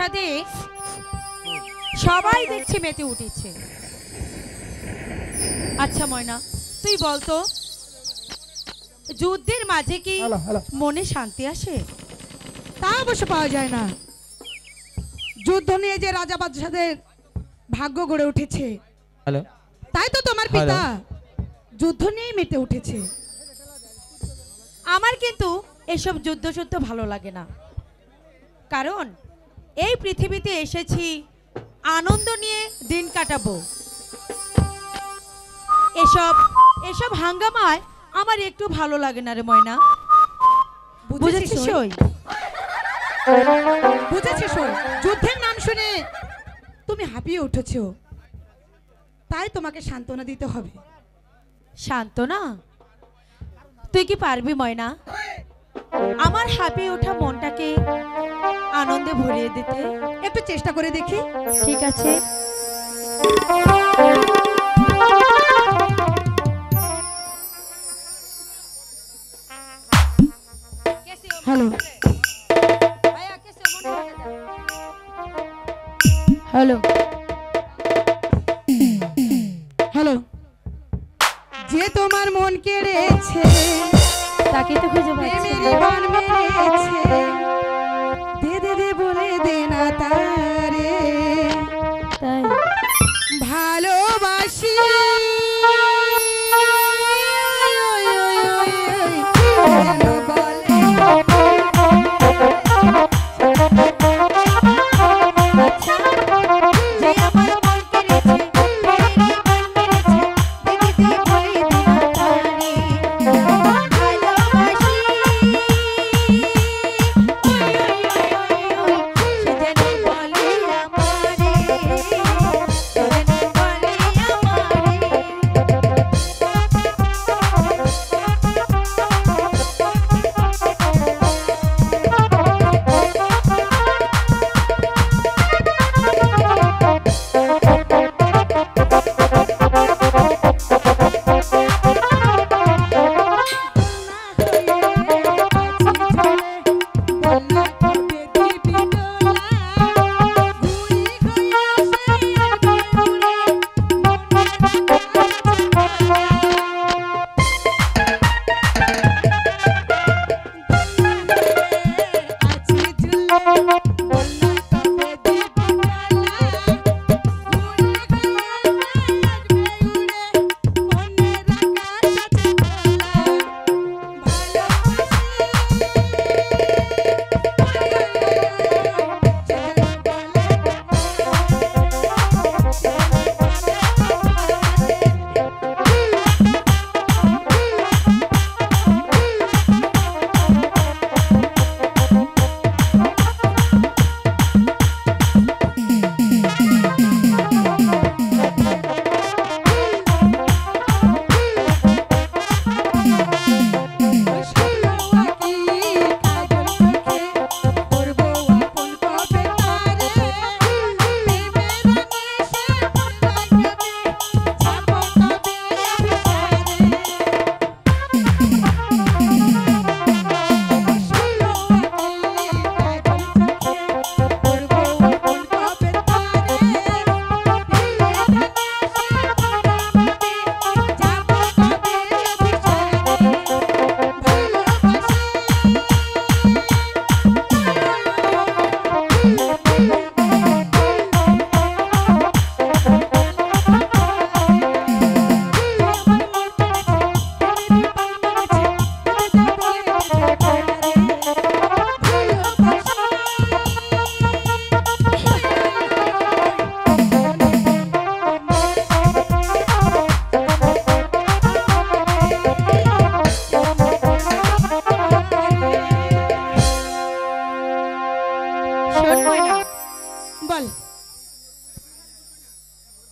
আশীর্বাদে সবাই দেখছে মেতে উঠেছে। আচ্ছা ময়না, তুই বলতো যুদ্ধের মাঝে কি মনে শান্তি আসে? তা অবশ্য পাওয়া যায় না। যুদ্ধ নিয়ে যে রাজা বাদশাদের ভাগ্য গড়ে উঠেছে, তাই তো তোমার পিতা যুদ্ধ নিয়েই মেতে উঠেছে। আমার কিন্তু এসব যুদ্ধ যুদ্ধ ভালো লাগে না, কারণ এই পৃথিবীতে এসেছি আনন্দ নিয়ে দিন কাটাবো। এসব এসব হাঙ্গামায় আমার একটু ভালো লাগে না রে ময়না। বুঝেছিস? বুঝেছিস? যুদ্ধের নাম শুনে তুমি হাঁপিয়ে উঠেছো, তাই তোমাকে সান্ত্বনা দিতে হবে। সান্ত্বনা? তুই কি পারবি ময়না আমার হাঁপিয়ে ওঠা মনটাকে আনন্দে ভরিয়ে দিতে? একটু চেষ্টা করে দেখি। ঠিক আছে। হ্যালো হ্যালো হ্যালো, যে তোমার মন কেড়েছে তাকে তো খুঁজে পাচ্ছি প্রেমের বান মেরেছে, দে দে দে বলে দে না তারে তাই ভালোবাসি।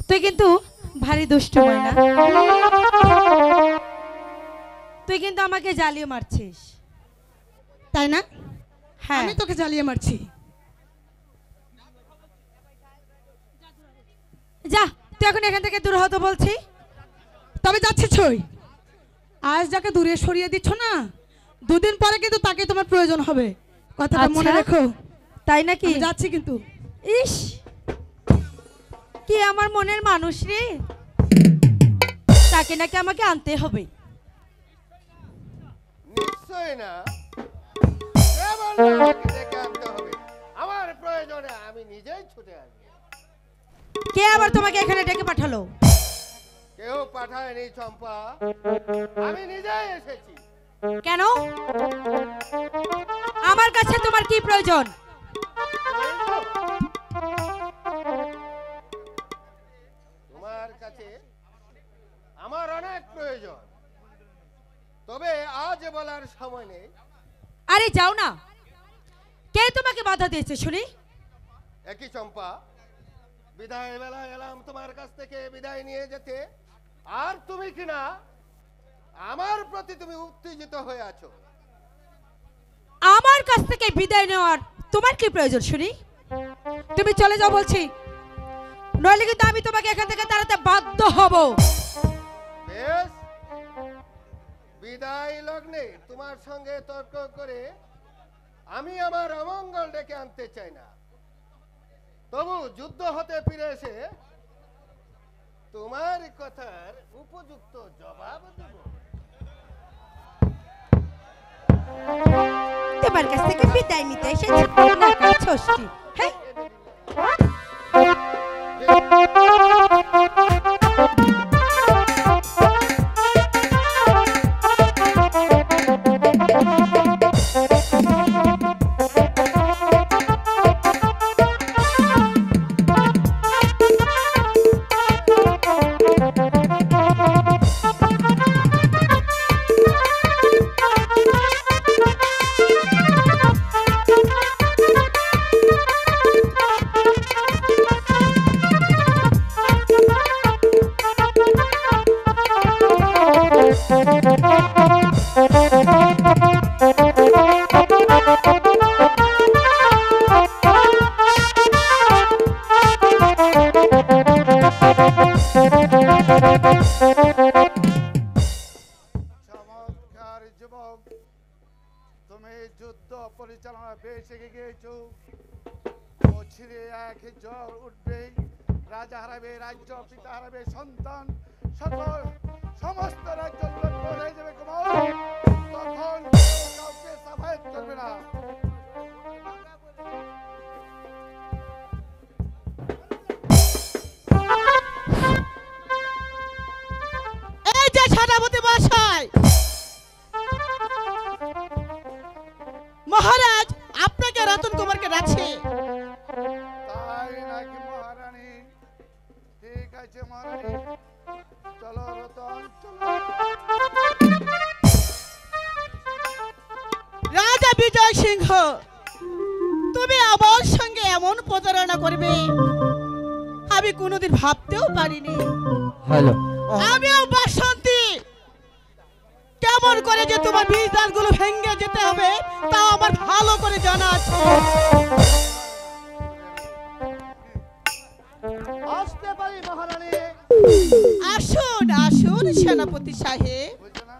তুই কিন্তু ভারী দুষ্টু ময়না, তুই কিন্তু আমাকে জ্বালিয়ে মারছিস, তাই না? হ্যাঁ আমি তোকে জ্বালিয়ে মারছি। যা তুই এখন এখান থেকে দূর হতে বলছি। তবে যাচ্ছে ছই, আজ যাকে দূরে সরিয়ে দিচ্ছ না, দুদিন পরে কিন্তু তাকে তোমার প্রয়োজন হবে, কথাটা মনে আচ্ছা। রেখো। তাই নাকি? আমি যাচ্ছি কিন্তু। ইস, কি আমার মনের মানুষ রে, তাকে নাকি আমাকে আনতে হবে। নিশ্চয় না, এবার না আমাকে ডেকে আনতে হবে, আমার প্রয়োজনে আমি নিজেই ছুটে আসবো। কে আবার তোমাকে এখানে ডেকে পাঠালো? কেউ পাঠায়নি চম্পা, আমি নিজেই এসেছি। কেন? আমার কাছে তোমার কি প্রয়োজন? তোমার কাছে আমার অনেক প্রয়োজন, তবে আজ বলার সময় নেই। আরে যাও না, কে তোমাকে বাধা দিয়েছে শুনি? একই চম্পা, বিদায় বেলা এলাম তোমার কাছ থেকে বিদায় নিয়ে যেতে, আর তুমি কিনা আমার প্রতি তুমি উত্তেজিত হয়ে আছো। আমার কাছ থেকে বিদায় নেওয়ার তোমার কি প্রয়োজন শুনি? তুমি চলে যাও বলছি, নইলে কিন্তু আমি তোমাকে এখান থেকে তাড়াতে বাধ্য হব। বেশ, বিদায় লগ্নে তোমার সঙ্গে তর্ক করে আমি আমার অমঙ্গল ডেকে আনতে চাই না, তবু যুদ্ধ হতে ফিরে এসে তোমার কথার উপযুক্ত জবাব দেব। তোমার কাছ থেকে বিদায় নিতে এসেছি না ষষ্ঠী। হ্যাঁ, চমৎকার যুবক, তুমি যুদ্ধ পরিচালনা বেশ এগিয়ে গিয়েছো। অচিরে এক জ্বর উঠবে, রাজা হারাবে রাজ্য, পিতা হারাবে সন্তান, সকল সমস্ত রাজ্য লুণ্ঠন হয়ে যাবে কোমল। তখন কেউ কাউকে সাফায়াত করবে না। এই যে সেনাপতি মশাই, মহারাজ আপনাকে রতন কুমারকে ডাকছে। তাই নাকি মহারানী? ঠিক আছে মহারানী, চলো রতন চলো। রাজা বিজয় সিংহ, তুমি আমার সঙ্গে এমন প্রতারণা করবে আমি কোনোদিন ভাবতেও পারিনি। হ্যালো, আমিও বাসন্তী, কেমন করে যে তোমার বীজ গুলো ভেঙে যেতে হবে তা আমার ভালো করে জানা আছে। আসতে পারি মহারানী? আসুন আসুন সেনাপতি সাহেব, বুঝছো না?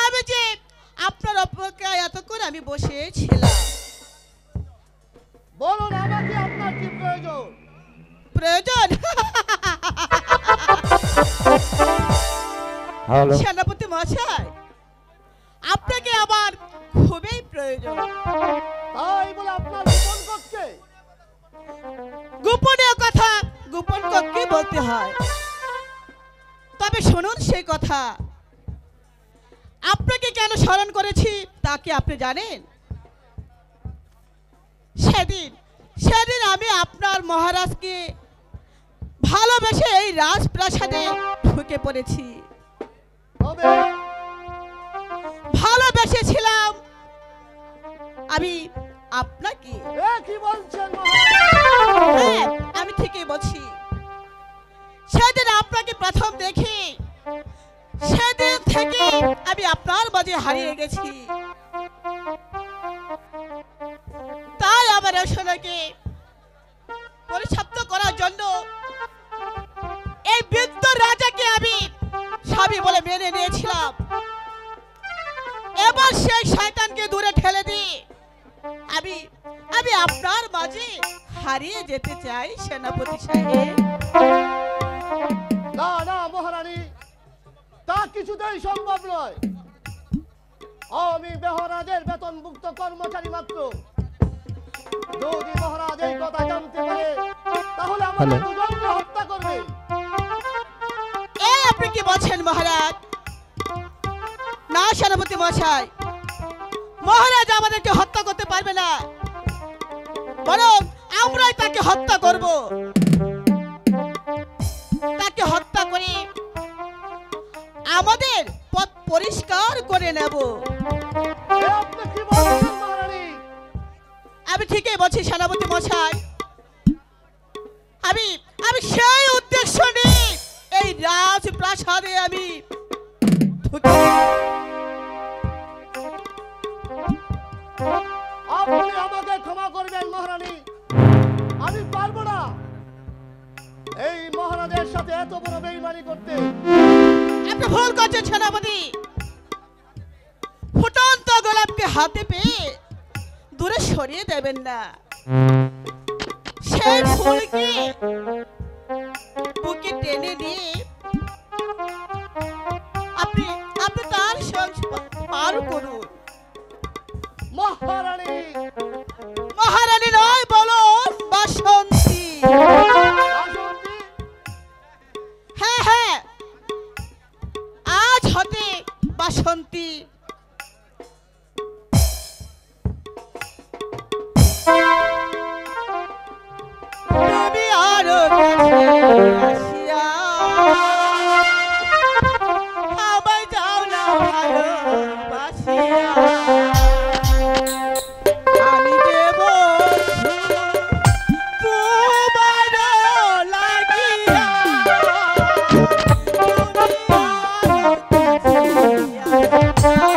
আমি যে আপনার অপেক্ষায় এতক্ষণ আমি বসেছিলাম। বলুন আমাকে আপনার কি প্রয়োজন? প্রয়োজন? হ্যালো, সেনাপতি মশাই, আপনাকে আমার খুবই প্রয়োজন। তাই বলে আপনার গোপন কক্ষে? গোপনীয় কথা গোপন কক্ষে বলতে হয়, তবে শুনুন সেই কথা। আপনাকে কেন স্মরণ করেছি তা কি আপনি জানেন? সেদিন সেদিন আমি আপনার মহারাজকে ভালোবেসে এই রাজপ্রাসাদে ঢুকে পড়েছি। তবে ভালোবেসেছিলাম আমি আপনাকে। এ কি বলছেন মহারানী? হ্যাঁ, আমি ঠিকই বলছি। সেদিন আপনাকে প্রথম দেখি, সেদিন থেকে আমি আপনার মাঝে হারিয়ে গেছি। তাই আমার আসলে পরিশাপ্ত করার জন্য এই বৃদ্ধ রাজাকে আমি স্বামী বলে মেনে নিয়েছিলাম। এবার সেই শয়তানকে দূরে ঠেলে দিয়ে আমি আমি আপনার মাঝে হারিয়ে যেতে চাই সেনাপতি সাহেব। না না মহারানী, তা কিছুতেই সম্ভব নয়। আমি মহারাজের বেতনভুক্ত কর্মচারী মাত্র। যদি মহারাজ এই কথা জানতে পারে তাহলে আমাদের দুজনকে হত্যা করবে। এই আপনি কি বলছেন মহারাজ? না সেনাপতি মশাই, মহারাজ আমাদেরকে হত্যা করতে পারবে না, বরং আমরাই তাকে হত্যা করব। তাকে হত্যা করে আমাদের পথ পরিষ্কার করে নেব। এ আপনি কি বলছেন মহারানী? আমি ঠিকই বলছি সেনাপতি মশাই। আমি আমি সেই উদ্দেশ্য নিয়ে এই রাজপ্রাসাদে আমি ঢুকে। আপনি আমাকে ক্ষমা করবেন মহারানী, আমি পারবো না এই মহারাজের সাথে এত বড় বেইমানি করতে। আপনি ভুল করছেন সেনাপতি। ফুটন্ত গোলাপকে হাতে পেয়ে দূরে সরিয়ে দেবেন না। সেই ফুলকে বুকে টেনে নিয়ে আপনি আপনি তার সঙ্গে পার করুন। মহারানী, মহারানী নয়, বলো বাসন্তী। বাসন্তী, হ্যাঁ হ্যাঁ, আজ হতে বাসন্তী। তুমি আরো কাছে আসিয়া আমায় যাও না ভালোবাসিয়া। আমি দেব তোমার লাগিয়া, তুমি আরো কাছে আসিয়া।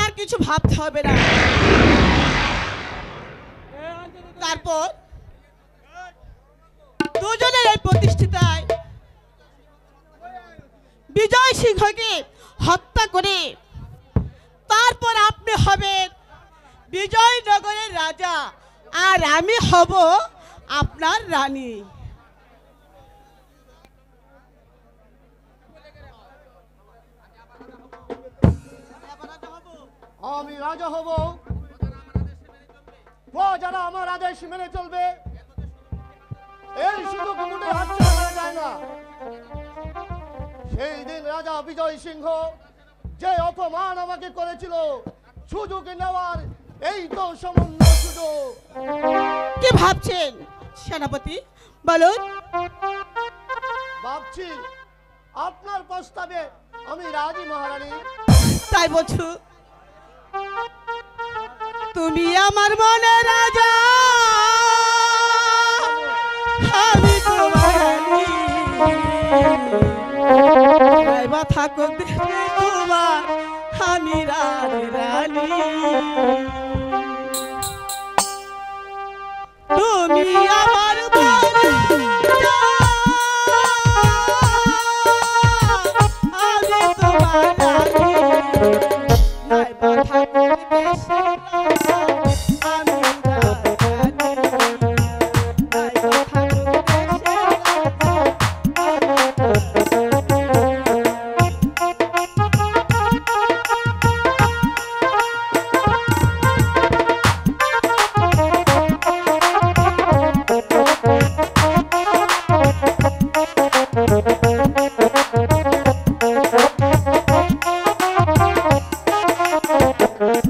আর কিছু ভাবতে হবে না। তারপর দুজনের এই প্রতিষ্ঠিতায় বিজয় সিংহকে হত্যা করে তারপর আপনি হবেন বিজয়নগরের রাজা আর আমি হব আপনার রানী। আমি রাজা হব, প্রজারা আমার আদেশ মেনে চলবে। এই সুযোগ মুটে হাতছাড়া করা যায় না। সেই দিন রাজা বিজয় সিংহ যে অপমান আমাকে করেছিল, সুযোগ নেওয়ার এই তো সামান্য সুযোগ। কি ভাবছেন সেনাপতি, বলুন। ভাবছি আপনার প্রস্তাবে আমি রাজি মহারানী। তাই বলছো? তুমি আমার মনে রাজা, আমি তোমার রানী। রাইবা থাকো দেশে তোমার, আমি রানী। তুমি আমার মনে রাজা, আমি তোমার রানী। রাইবা থাকো দেশে রাজা, আমি রানী। রাইবা থাকো দেশে রাজা,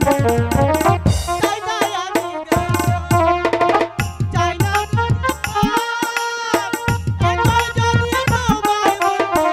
চাই না আমি চাই না একবার যদি তোমায় বলতে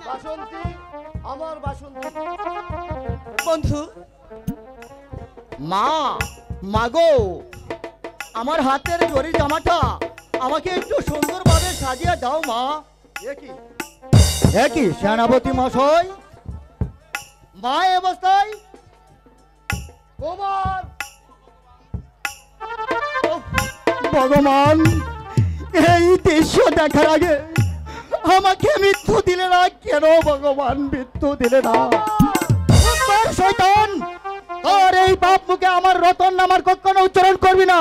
বাসন্তী, আমার বাসন্তী। বন্ধু, মা, মাগো, আমার হাতের জরি জামাটা আমাকে একটু সুন্দরভাবে সাজিয়ে দাও মা। একই সেনাপতি মশাই, মা এ অবস্থায়? কুমার, ওহ, ভগবান, এই দৃশ্য দেখার আগে আমাকে মৃত্যু দিলে না কেন? ভগবান মৃত্যু দিলে না। শয়তান, তোর এই বাপ মুখে আমার রতন নামার কখনো উচ্চারণ করবি না।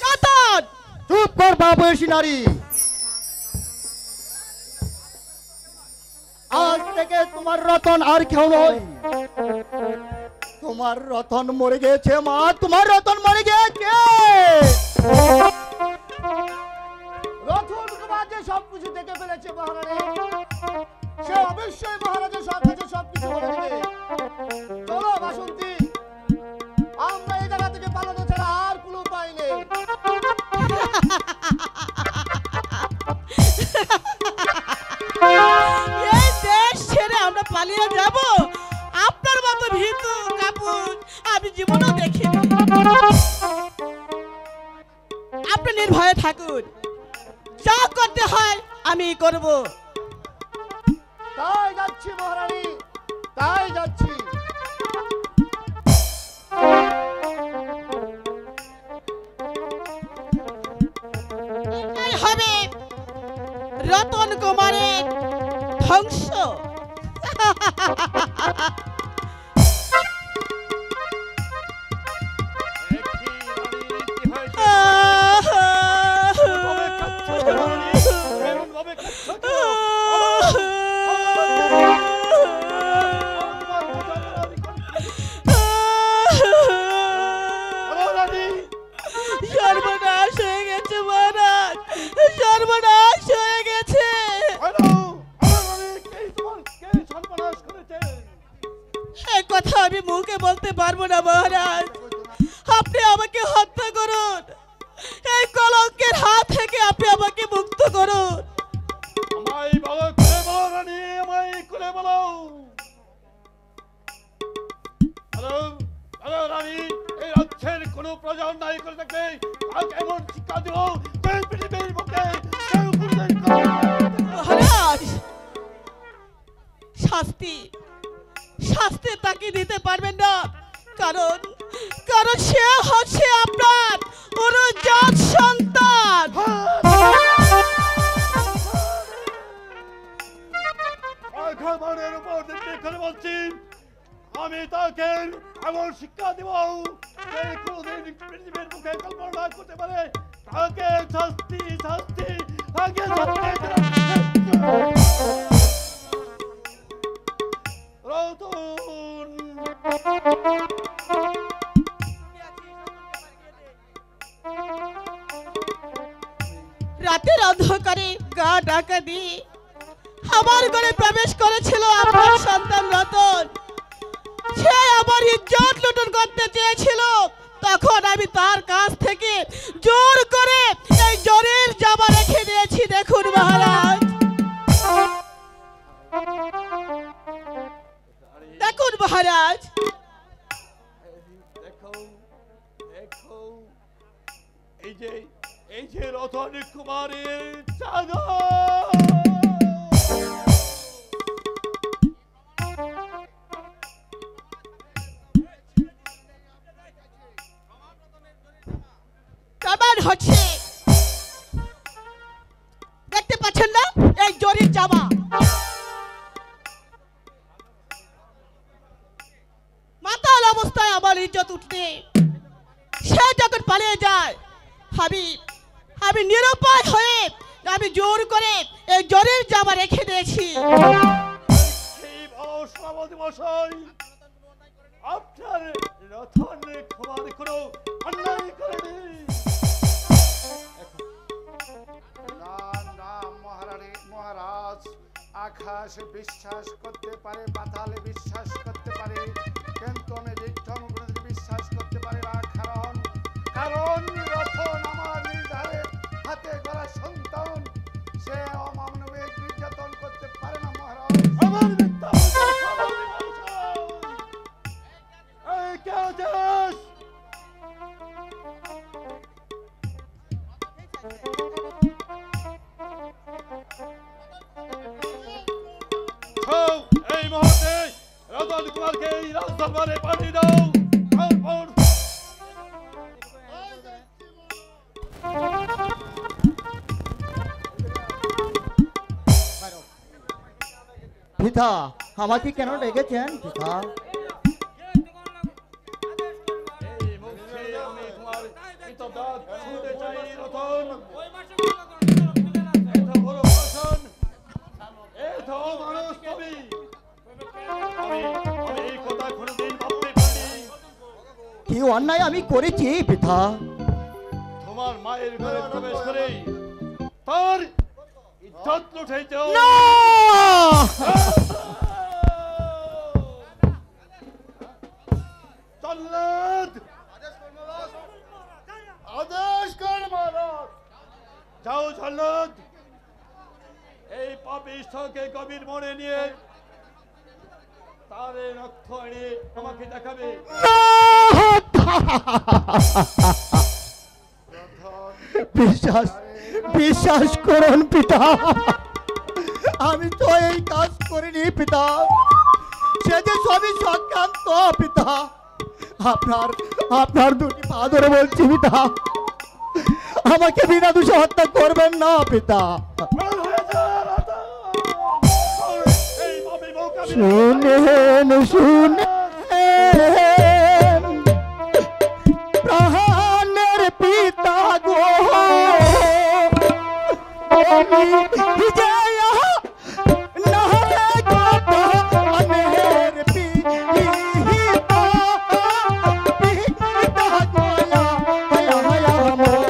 রতন! চুপ কর বাপ বয়সী নারী। আজ থেকে তোমার রতন আর কেউ নয়। তোমার রতন মরে গেছে মা, তোমার রতন মরে গেছে। রতন কুমার যে সবকিছু দেখে ফেলেছে মহারানী, সে অবশ্যই মহারাজের কাছে সবকিছু বলে দেবে। চলো বাসন্তী, আমরা এই জায়গা থেকে পালানো ছাড়া আর কোনো উপায় নেই। এই দেশ ছেড়ে আমরা পালিয়ে যাব? আপনার মতো ভীতু কাপুর আমি জীবনও দেখিনি। আপনি নির্ভয়ে থাকুন, যা করতে হয় আমি করব। তাই যাচ্ছি মহারানী, তাই যাচ্ছি। এটাই হবে রতন কুমারের ধ্বংস। আমি মুখে বলতে পারবো না মহারাজ। আপনি আমাকে হত্যা করুন, এই কলঙ্কের হাত থেকে আপনি আমাকে মুক্ত করুন। আমায় বলো, খুলে বলো রানী, আমায় খুলে বলো। হ্যালো হ্যালো রানী, এই রাজ্যের কোনো প্রজা অন্যায় করে থাকলে তাকে এমন শিক্ষা দিব যে পৃথিবীর বুকে কেউ কোনোদিন করবে না। মহারাজ, শাস্তি শাস্তি তাকে দিতে পারবেন না, কারণ কারণ সে হচ্ছে আপনার অনুজাত সন্তান। আঘাতের উপর দেখতে করে বলছি, আমি তাকে এমন শিক্ষা দিব যে কোনোদিন পৃথিবীর মুখে কল্পনা করতে পারে। তাকে শাস্তি শাস্তি তাকে রতন। রাতের অন্ধকারে গা ঢাকা দিয়ে আমার ঘরে প্রবেশ করেছিল আপনার সন্তান রতন। সে আমার ইজ্জত লুটন করতে চেয়েছিল, তখন আমি তার কাছ থেকে জোর করে এই জরির জামা রেখে দিয়েছি। দেখুন মহারাজ, দেখুন মহারাজ, দেখো দেখো, এই যে রতন কুমারের চাদর। প্রমাণ হচ্ছে, দেখতে পাচ্ছেন না এই জরির জামা। মাতাল অবস্থায় আমার ইজ্জত উঠতে সে যখন পালিয়ে যায়, আমি নিরুপায় হয়ে আমি জোর করে এই জরির জামা রেখে দিয়েছি। আপনার রতন কুমার কোনো অন্যায় করেনি। না না মহারানী, মহারাজ, আকাশ বিশ্বাস করতে পারে, পাতালে বিশ্বাস করতে পারে, কিন্তু আমি বিক্রম কোনোদিন বিশ্বাস করতে পারি না। কারণ রতন আমার নিজ হাতে গড়া সন্তান, সে অমানবিক নির্যাতন করতে পারে না মহারাজ। আমার মিথ্যা এই কে আছিস? এই মুহূর্তে রতন কুমারকে এই রাজদরবারে পাঠিয়ে দাও। তারপর পিতা, আমাকে কেন ডেকেছেন পিতা? এই মুহূর্তে আমি তোমার কৃতদাস শুনতে চাই রতন। এত বড় ভাষণ, এত মানুষ তুমি, আমি এই কথা কোনোদিন ভাবতে পারিনি। কি অন্যায় আমি করেছি পিতা? তোমার মায়ের ঘরে প্রবেশ করে তার ইজ্জত লুটাইতে না! জল্লাদ, আদেশ কর মহারাজ। যাও জল্লাদ, এই পাপিষ্ঠকে গভীর মনে নিয়ে তার রক্ত এনে আমাকে দেখাবে। বিশ্বাস বিশ্বাস করুন পিতা, আমি তো এই কাজ করিনি পিতা। সে যে সবই সক্রান্ত পিতা। আপনার দুটি পা ধরে বলছি পিতা, আমাকে বিনা দোষে হত্যা করবেন না পিতা। শুনেন শুনেন প্রাণের পিতা গো, বিজয়া নহলে প্রাণের পিতা, পিতা গোয়া হয়া হয়া মোর।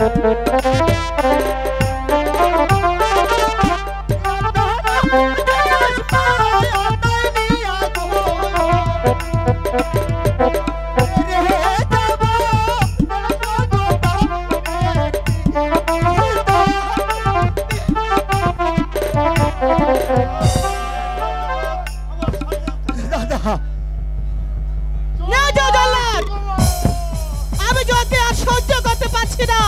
না যাও জল্লাদ, আমি যজ্ঞে আর সহ্য করতে পারছি না।